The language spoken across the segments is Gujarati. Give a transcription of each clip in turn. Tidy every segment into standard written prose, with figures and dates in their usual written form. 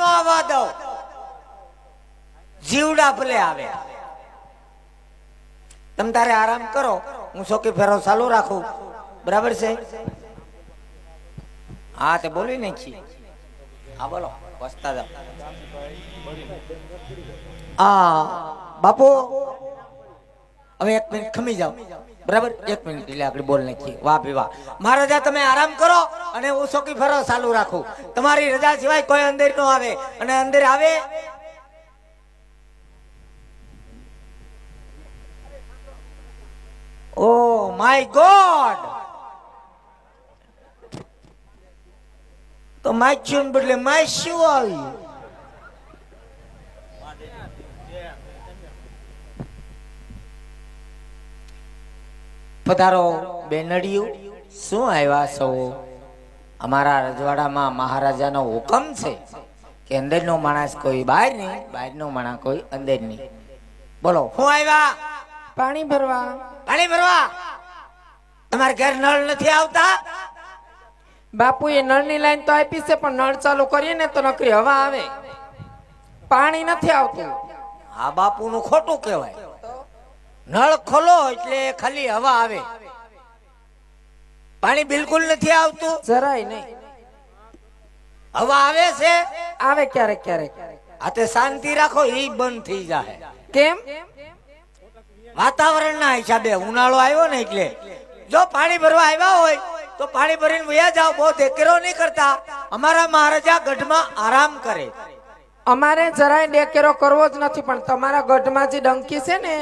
નો આવવા દઉં, જીવડા ભલે આવે. તમે તારે આરામ કરો, હું ચોકી ફેરો ચાલુ રાખું. બરાબર છે? હા તે બોલી નાખી. હા બોલો, વસતા જાઓ. હા બાપુ હવે 1 મિનિટ ખમી જાઓ. બરાબર, 1 મિનિટ એટલે આપણે બોલ નાખીએ. વાહ ભી વાહ. મહારાજા તમે આરામ કરો અને હું ચોકી ફેરો ચાલુ રાખું. તમારી રજા સિવાય કોઈ અંદર નો આવે, અને અંદર આવે ઓ માય ગોડ, તો માચ્યું બદલે માસ્યું આવ્યું. પધારો બેનડિયું, શું આવ્યા છો? અમારા રજવાડામાં મહારાજાનો હુકમ છે કે અંદરનો માણસ કોઈ બહાર નહીં, બહારનો માણસ કોઈ અંદર નહીં. બોલો શું આવ્યા? પાણી ભરવા. પાણી ભરવા? તમારે ઘર નળ નથી આવતા? બાપુ એ નળની લાઈન તો આપી છે, પણ નળ ચાલુ કરીએ ને તો નકરી હવા આવે, પાણી નથી આવતું. આ બાપુનું ખોટું કહેવાય. નળ ખોલો એટલે ખાલી હવા આવે, પાણી બિલકુલ નથી આવતું. જરાય નહીં. હવા આવે છે, આવે ક્યારેક ક્યારેક. આ તે શાંતિ રાખો, એ બંધ થઈ જાય. કેમ? વાતાવરણના હિસાબે. ઉનાળો આવ્યો ને એટલે જો પાણી ભરવા આવ્યા હોય તો પાણી ભરીને વયા જાઓ. બહુ દેકેરો નહીં કરતા. અમારા મહારાજા ગઢમાં આરામ કરે. અમારે જરાય ડેકેરો કરવો જ નથી, પણ તમારા ગઢમાં જે ડંકી છે ને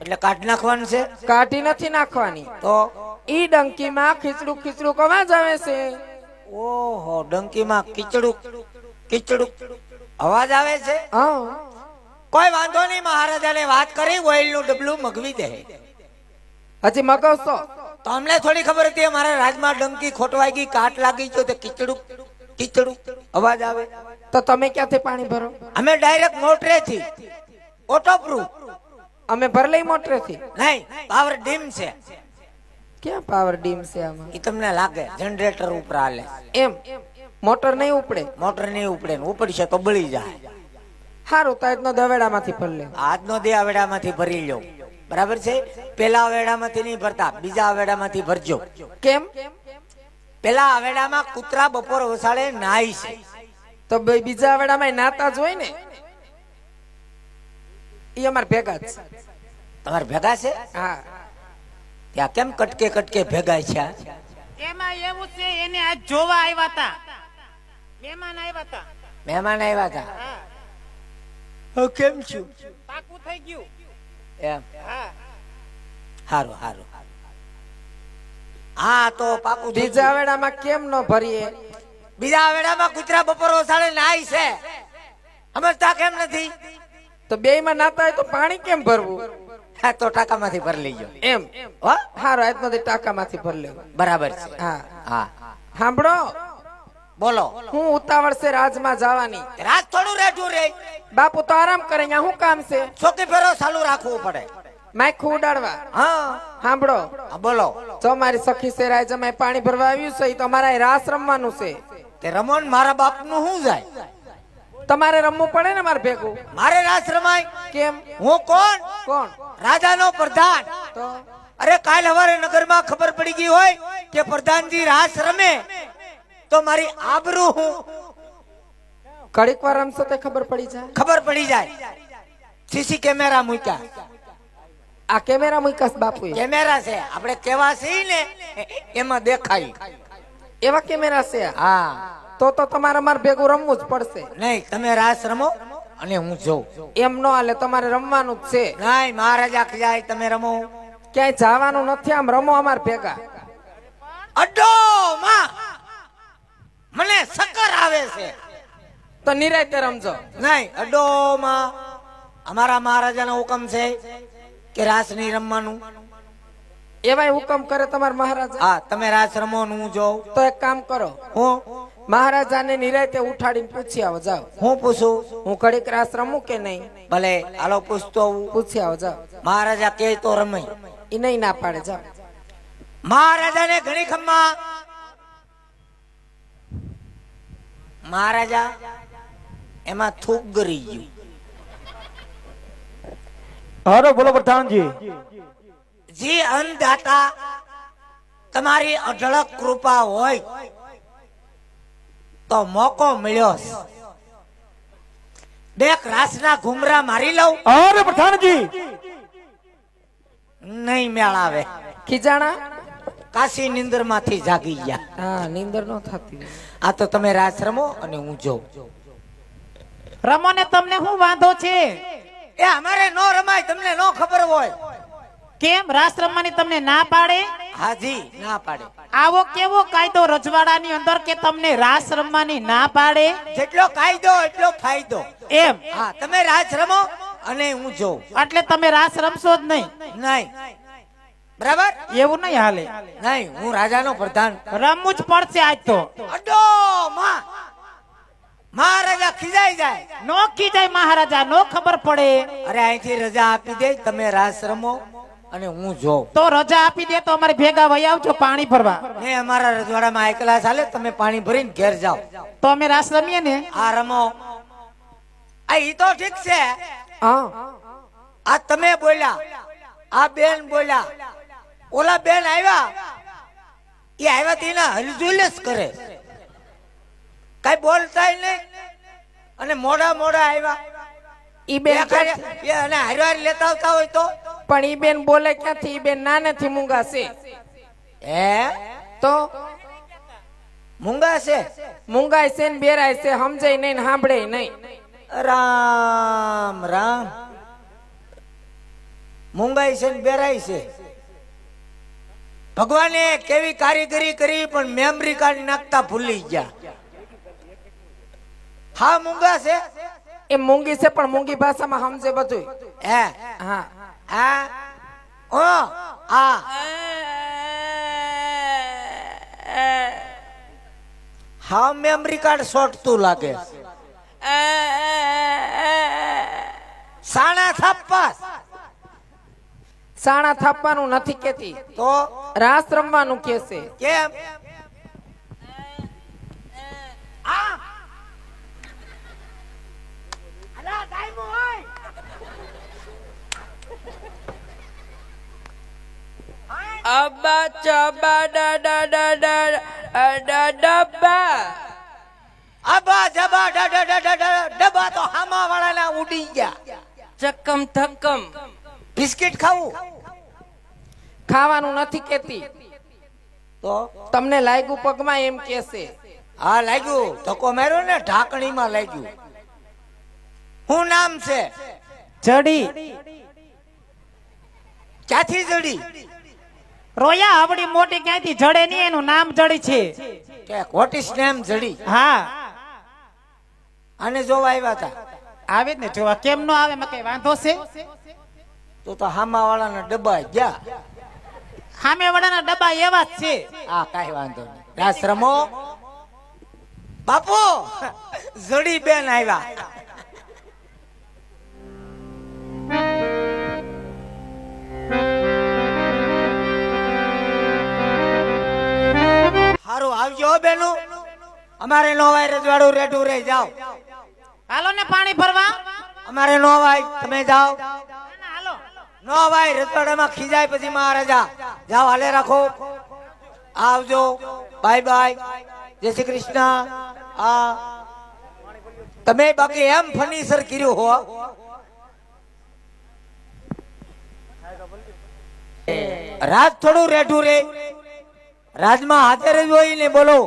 એટલે કાઢી નાખવાનું છે. કાઢી નથી નાખવાની, તો ઈ ડંકીમાં ખીચડું ખીચડું અવાજ આવે છે. ઓહો, ડંકીમાં કીચડું કીચડું અવાજ આવે છે. હા, કોઈ વાંધો નહીં, મહારાજાને વાત કરી ઓઇલનું ડબલું મગવી દે. હજી મગાવશો તો અમને થોડી ખબર હતી અમારા રાજમાં ડંકી ખોટવાઈ ગઈ, કાટ લાગી ગયો, તો કીચડું કીચડું અવાજ આવે. તો તમે ક્યાંથી પાણી ભરો? અમે ડાયરેક્ટ મોટરેથી, ઓટો પ્રૂફ. અમે ભર લઈ મોટરેથી. નહીં, પાવર ડીમ છે. ક્યાં પાવર ડીમ છે આમાં? એ તમને લાગે જનરેટર ઉપર હાલે. એમ મોટર નહીં ઉપડે? મોટર નહીં ઉપડે, ને ઉપડશે તો બળી જાય. હારું, તો આજનો દવેડામાંથી ભર લે. આજનો દે આવેડામાંથી ભરી લો. બરાબર છે? પેલા આવેડામાંથી નહીં ભરતા, બીજા આવેડામાંથી ભરજો. કેમ? પેલા આવેડામાં કૂતરા બપોર વસાડે નાય છે. તો બીજા આવેડામાં નાતા જ હોય ને. ઈ અમાર ભેગા જ. તમારે ભેગા છે? હા. ત્યાં કેમ કટકે કટકે ભેગા છે? એમાં એવું છે, એને આજ જોવા આવ્યા હતા, મહેમાન આવ્યા હતા. મહેમાન આવ્યા હતા. હા, કેમ છું? પાકું થઈ ગયું. એમ? હા, હારું હારું. હા તો પાકું. બીજા આવેડામાં કેમ ન ભરીએ? બીજા આવેડામાં કૂતરા બપોર વસાડે નાય છે. સમજતા કેમ નથી? તો બે માં નાતા હોય તો પાણી કેમ ભરવું? હા, તો ટાંકામાંથી ભરી લેજો. એમ? હો, હારું, આજનો ટાંકામાંથી ભર લેવા. બરાબર છે. હા હા, સાંભળો, બોલો. હું ઉતાવળ છે રાજમાં જવાની. રાત થોડું રેઠું રે. બાપુ તો આરામ કરે, અહીંયા શું કામ છે? ચોકી ફેરો ચાલુ રાખવું પડે. માખું ઉડાડવા. હા, સાંભળો, હા, બોલો. જો મારી સખી છે રાજમાં પાણી ભરવા આવ્યું છે, તો અમારા રાસ રમવાનું છે. તે રમણ મારા બાપનું શું જાય? તમારે રમવું પડે ને મારે ભેગું. મારે રાસ રમાય? કેમ? હું કોણ? કોણ? રાજાનો પ્રધાન. તો અરે કાલ હવારે નગરમાં ખબર પડી ગઈ હોય કે પ્રધાનજી રાસ રમે, તો મારી આબરૂ હું ઘડીક વાર રમશો તો ખબર પડી જાય. ખબર પડી જાય. સીસી કેમેરા મૂક્યા. આ કેમેરા મૂકાસ બાપુ? કેમેરા છે, આપણે કેવા છીએ ને એમાં દેખાય. એવા કેમેરા છે? હા. તો તમારે મારે ભેગું રમવું જ પડશે. નહીં, તમે રાસ રમો અને હું જોઉં. એમ નો હાલે, તમારે રમવાનું જ છે. નહીં, મહારાજા જાય તમે રમો. ક્યાંય જવાનું નથી, આમ રમો અમાર ભેગા. અડો માં મને સકર આવે છે. તો નિરાયતે રમજો. નહીં, અડો માં અમારા મહારાજાનો હુકમ છે કે રાસ નહીં રમવાનું. એવાય હુકમ કરે તમારા મહારાજા? હા, તમે રાસ રમો ને હું જોઉં. તો એક કામ કરો, હું મહારાજાને નિરાયતે ઉઠાડીને પૂછી આવો. જાઓ. હું પૂછું? હું ઘડીક રાસ રમું કે નહીં? ભલે, હાલો પૂછતો આવું. પૂછી આવો. જાઓ. મહારાજા કે તો રમાય. ઈ નહીં ના પાડે. જાઓ. મહારાજાને ઘણી ખમ્મા. મહારાજા એમાં થૂક ગરી ગયું. હારો બોલો પ્રધાનજી. જે અન્નદાતા તમારી અઢળક કૃપા હોય તો મોકો મળ્યો છે. બે રાસના ઘુમરા મારી લઉં હારો પ્રધાનજી. નહીં મેળ આવે. ખીજાણા કાશી નિંદર માંથી જાગી ગયા. હા નીંદર ન થતી. આ તો તમે રાસ રમો અને હું જોઉં. રમો ને તમને શું વાંધો છે? એ અમારે નો રમાય, તમને નો ખબર હોય. કેમ રાસ રમવાની તમને ના પાડે? હાજી ના પાડે. આવો કેવો કાયદો રજવાડાની અંદર કે તમને રાસ રમવાની ના પાડે? જેટલો કાયદો એટલો ફાયદો. એમ હા, તમે રાસ રમો અને હું જોઉં. એટલે તમે રાસ રમશો જ નહીં? નહીં, બરાબર એવું નહીં હાલે. નહીં, હું રાજાનો પ્રધાન. રમવું જ પડશે આજ તો. અડો માં, મહારાજા ખીજાઈ જાય. નો ખીજાય મહારાજા, નો ખબર પડે અરે અહીંથી રજા આપી દે, તમે રાસ રમો અને હું જોઉં. તો રજા આપી દે તો અમારે ભેગા વહી આવજો પાણી ભરવા. ને અમારા રજવાડામાં એકલા ચાલે, તમે પાણી ભરીને ઘેર જાઓ. તો અમે રાસ રમીએ ને. આ રમો. આ ઈ તો ઠીક છે. હા આ તમે બોલ્યા, આ બેન બોલ્યા, ઓલા બેન આવ્યા, એ આવ્યા તેના હલઝુલ જ કરે, કઈ બોલતાય નહીં. અને મોડા મોડા આવ્યા. ઈ બેન એ અને હારવાર લેતા આવતા હોય તો પણ ઈ બેન બોલે ક્યાંથી? ઈ બેન નાનેથી મૂંગા છે. હે તો મૂંગા છે? મૂંગાય છે ને બેરાય છે, સમજાય નહીં ને સાંભળે નહીં. રામ રામ. મૂંગાઈ છે ને બેરાઈ છે. ભગવાને કેવી કારીગરી કરી પણ મેમરી કાર્ડ નાખતા ભૂલી ગયા. હા મૂંગા છે. એ મૂંગી છે પણ મૂંગી ભાષામાં સમજે બધું. હે હા હા ઓ આ હા મેમરી કાર્ડ શોર્ટતું લાગે. સાણા થાપ્પાસ. સાણા થાપવાનું નથી કેતી, તો રાસ રમવાનું કે છે. કેમ? અબ્બા ચબા ડા ડા ડા ડા ડબ્બા. આબા જબા ડ ડ ડ ડ ડ ડબ્બા તો હામા વાળાના ઉડી ગયા. ચક્કમ થક્કમ. બિસ્કિટ ખાવું ખાવાનું નથી કેતી, તો તમને લાગ્યું પગમાં એમ કે છે. હા લાગ્યું. ધક્કો માર્યો ને ઢાંકણીમાં લાગ્યું. શું નામ છે? જડી ક્યાંથી જડી? રોયા આવડી મોટી ક્યાંથી જડે નહીં, એનું નામ જડી છે. કે વોટ ઇઝ નેમ જડી? હા અને જોવા આવ્યા હતા આવે જ ને જોવા. કેમ નો આવે? માં કઈ વાંધો છે? તો હામા વાળાના ડબ્બા ગયા. સામે વાળાના ડબ્બા એવા જ છે. હા કાઈ વાંધો નહીં. રાસ રમો બાપુ. જડી બેન આવ્યા. હારું આવજો બેનું. અમારે નો વાય રજવાડું રેડું રે જાઓ. હાલો ને પાણી ભરવા. અમારે નો વાય, તમે જાઓ. હાલો. નો વાય રજવાડામાં ખીજાય પછી મહારાજા. જાઓ હાલે રાખો. આવજો. Bye bye. જય શ્રી કૃષ્ણ. આ તમે બાકી એમ ફર્નિચર કર્યું હો. રાજ થોડું રેઠું રે. રાજમાં હાજર જ હોય ને બોલો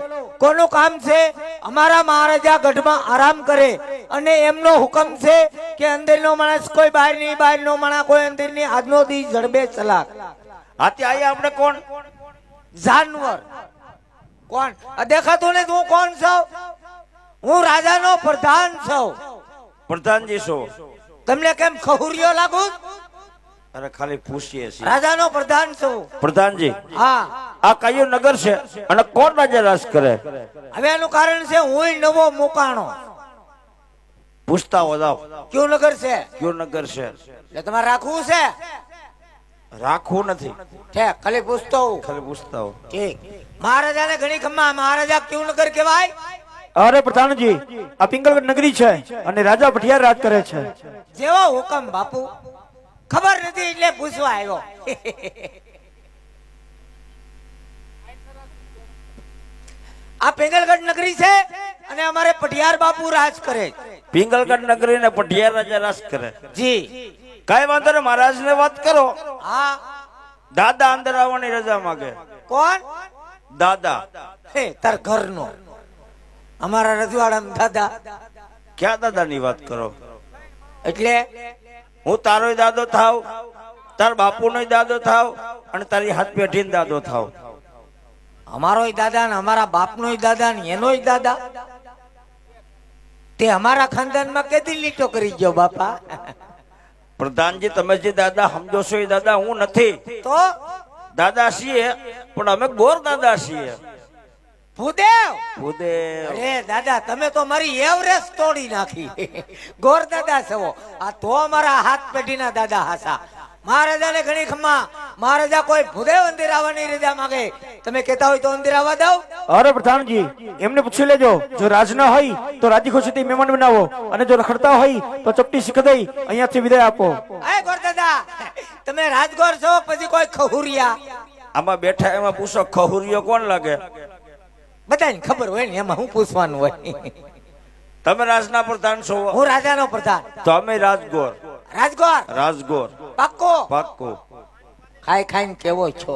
કોનું કામ છે? અમારા મહારાજા ગઢમાં આરામ કરે અને એમનો હુકમ છે કે અંદરનો માણસ કોઈ બહાર નહીં, બહારનો માણસ કોઈ અંદર નહીં. આજનો દી જડબે ચલાક. આથી આયા આપણે કોણ? જાનવર. કોણ? આ દેખાતું ને હું કોણ છું? હું રાજાનો પ્રધાન છું. પ્રધાનજી છો? તમને કેમ ખહુરિયો લાગુ? અરે ખાલી પૂછીએ છીએ. રાજાનો પ્રધાન છું. પ્રધાનજી હા. આ કયું નગર છે અને કોણ રાજા રાજ કરે? હવે એનું કારણ છે હું નવો મુકાણો. પૂછતા હો જાઓ. કયું નગર છે? કયું નગર છે? એટલે તમારે રાખવું છે? રાખવું નથી, ઠેક ખાલી પૂછતો હું. ખાલી પૂછતા હો. ઠીક. મહારાજાને ઘણી ખમ્મા. મહારાજા કયું નગર કહેવાય? અરે પ્રધાનજી, આ પિંગલગઢ નગરી છે અને રાજા ભટિયાર રાજ કરે છે. જેવો હુકમ બાપુ. ખબર નથી એટલે પૂછવા આવ્યો. આ પિંગલગઢ નગરી છે અને અમારે પઢિયાર બાપુ રાજ કરે. પિંગલગઢ નગરી ને પઢિયાર રાજા રાજ કરે. જી કઈ વાંધો ને મહારાજ ને વાત કરો. હા. દાદા અંદર આવવાની રજા માંગે. કોણ? દાદા. હે તાર ઘરનો. અમારા રજવાડામાં દાદા. ક્યાં દાદા ની વાત કરો? એટલે હું તારો દાદો થાવ, તાર બાપુ નો દાદો થાવ અને તારી હાથ પેઢી દાદો થાવ. અમારોય દાદા ને અમારા બાપનોય દાદા ને એનોય દાદા. તે અમારા ખાનદાનમાં કેદી લીટો કરી ગયો બાપા? પ્રધાનજી, તમે જે દાદા સમજો છો એ દાદા હું નથી. તો દાદા છીએ પણ અમે ગોર દાદા છીએ. ભૂદેવ. ભૂદેવ. અરે દાદા, તમે તો મારી એવરેસ્ટ તોડી નાખી. ગોર દાદા છો. આ તો અમારા હાથ પેઢીના દાદા હાસા. મહારાજાને ઘણી ખમ્મા. મહારાજા કોઈ ભૂદેવ અંદિર આવવાની રજા માંગે, તમે કહેતા હોય તો અંદિર આવવા દઉં? અરે પ્રધાનજી, એમને પૂછી લેજો. જો રાજ ના હોય તો રાજી ખુશીથી મહેમાન બનાવો અને જો રખડતા હોય તો ચપટી શીખ દઈ અહીંયાથી વિદાય આપો. એ ગોર દાદા, તમે રાજગોર છો પછી કોઈ ખહુરિયા? આમાં બેઠા એમાં પૂછો ખહુરિયો કોણ લાગે? બધાને ખબર હોય ને, એમાં હું પૂછવાનું હોય? તમે રાજના પ્રધાન છો, હું રાજાનો પ્રધાન. તો અમે રાજગોર. રાજગોર રાજગોર પાક્કો. પાક્કો. ખાઈ ખાઈને કેવો છો?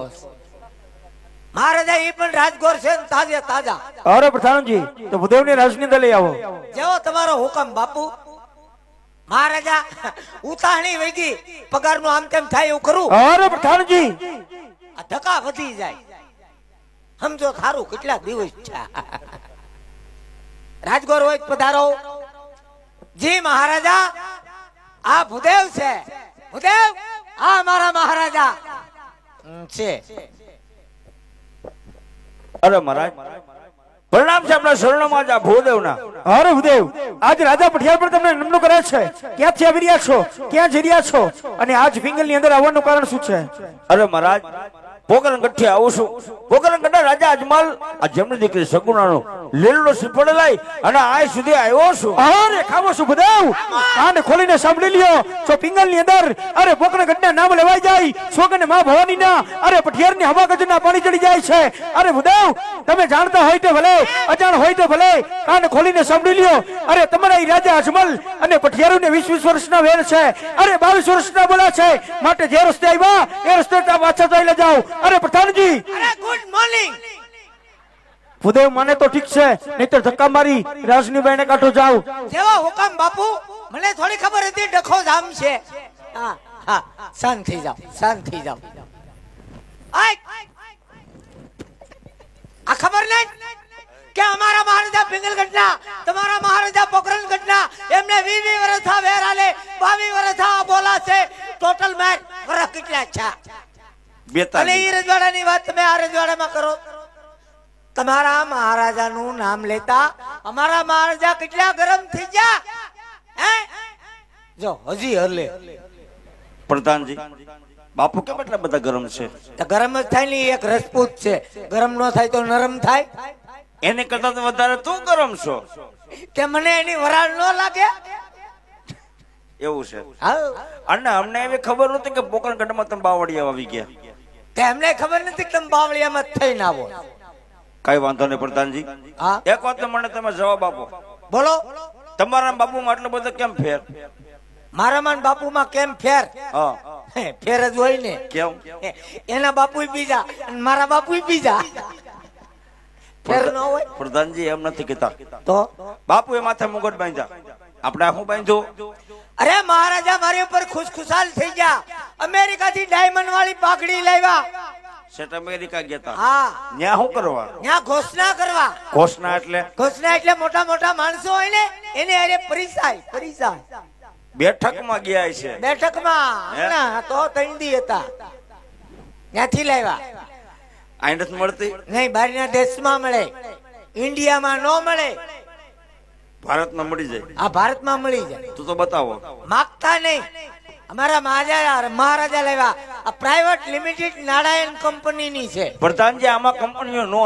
મહારાજા એ પણ રાજગોર છે ને, તાજે તાજા. અરે પ્રધાનજી, તો ભૂદેવને રાજની અંદર લઈ આવો. જેવો તમારો હુકમ બાપુ. મહારાજા ઉતાહણી વૈગી પગારનું આમ તેમ થાય એવું કરું. અરે પ્રધાનજી, આ ધક્કા વધી જાય. સમજો ખારું કેટલા દિવસ છે. રાજગોર હોય તો પધારો. જી મહારાજા, આ ભૂદેવ છે. ભૂદેવ, આ મારા મહારાજા છે. અરે મહારાજ, પ્રણામ છે આપણા શરણોમાં જ આ ભૂદેવના. અરે ભૂદેવ, આજ રાજા ભટિયાર પર તમને નમનો કરે છે. ક્યાંથી આવી રહ્યા છો? ક્યાં જઈ રહ્યા છો? અને આજ પિંગલ ની અંદર આવવાનું કારણ શું છે? અરે મહારાજ, પોકરણગઢથી આવું છું. પોકરણગઢના રાજા અજમલ આ જમણી દીકરી સગુણાનો લીલડો શ્રીફળ લઈ અને આ સુધી આવ્યો છું. અરે ખાવો છું ભૂદેવ, કાન ખોલીને સાંભળી લ્યો. જો પિંગલ ની અંદર અરે પોકરણગઢના નામ લેવાઈ જાય, સોગન માં ભવાની ના અરે પઠિયાર ની હવા ગજના પાણી ચડી જાય છે. અરે ભૂદેવ, તમે જાણતા હોય તો ભલે, અજાણ હોય તો ભલે, કાન ખોલીને સાંભળી લ્યો. અરે તમારા ઈ રાજા અજમલ અને પઠિયારો ને 20 વર્ષના વેર છે. અરે 22 વર્ષના બોલા છે. માટે જે રસ્તે આવ્યા એ રસ્તે પાછા ચાલ્યા જાઓ. અરે પ્રધાનજી. અરે ગુડ મોર્નિંગ. ભૂદેવ માને તો ઠીક છે, નહીતર ધક્કા મારી રાજની બાઈને કાઢો જાવ. જેવો હુકમ બાપુ. મને થોડી ખબર હતી ડખો જામ છે. હા હા, શાંત થઈ જાઓ, શાંત થઈ જાઓ. આ ખબર નહીં કે અમારા મહારાજા પિંગલગઢના, તમારા મહારાજા પોકરણગઢના, એમને 20 વર્ષ થા વેર આલે, 22 વર્ષ થા બોલા છે. ટોટલ મેચ વર્ષ કેટલા છે? અને ઈ રજવાડાની વાત તમે આ રજવાડામાં કરો. તમારા મહારાજાનું નામ લેતા અમારા મહારાજા કેટલા ગરમ થઈ ગયા. હે જો હજી હલે. પ્રધાનજી, બાપુ કેમ એટલા બધા ગરમ છે? તો ગરમ જ થાય ને, એક રજપૂત છે. ગરમ ન થાય તો નરમ થાય. એને કરતા તો વધારે તું ગરમ છો. કે મને એની વરાળ ન લાગે? એવું છે. હા, અને અમને એવી ખબર નહોતી કે પોકરણગઢમાં તમે બાવળિયા આવી ગયા. તે એમને ખબર નથી કે તમે બાવળિયામાં થઈને આવો. કઈ વાંધો નહીં પ્રધાનજી. હા, એક વાત મને તમે જવાબ આપો. બોલો. તમારા બાપુમાં આટલો બધો કેમ ફેર? મારામાં ને બાપુમાં કેમ ફેર? હા, ફેર જ હોય ને. કેમ? એના બાપુ બીજા અને મારા બાપુ બીજા. ફેર ન હોય? પ્રધાનજી એમ નથી કહેતા. તો બાપુ એ માથે મુગટ બાંધ્યા, આપણે શું બાંધ્યું? અરે મહારાજા મારી ઉપર ખુશખુશાલ થઈ ગયા. અમેરિકા થી ડાયમંડ વાળી પાઘડી લાવ્યા. સેટ અમેરિકા ગયા તા. હા, ન્યા શું કરવા? ત્યાં ઘોષણા કરવા. ઘોષણા એટલે? ઘોષણા એટલે મોટા મોટા માણસો હોય ને એને અરે પરિસાય. પરિસાય બેઠકમાં ગયા છે. બેઠકમાં. હમણાં તો તૈંદી હતા, ત્યાંથી લાવ્યા. આ નથી મળતી? નહીં, બહારના દેશમાં મળે, ઇન્ડિયામાં ન મળે. ભારતમાં મળી જાય. આ ભારતમાં મળી જાય. તું તો બતાવો. માગતા નહીં. અમારા મહારાજા લેવા આ પ્રાઇવેટ લિમિટેડ નારાયણ કંપનીની છે. પ્રધાનજી, આમાં કંપનીઓ નો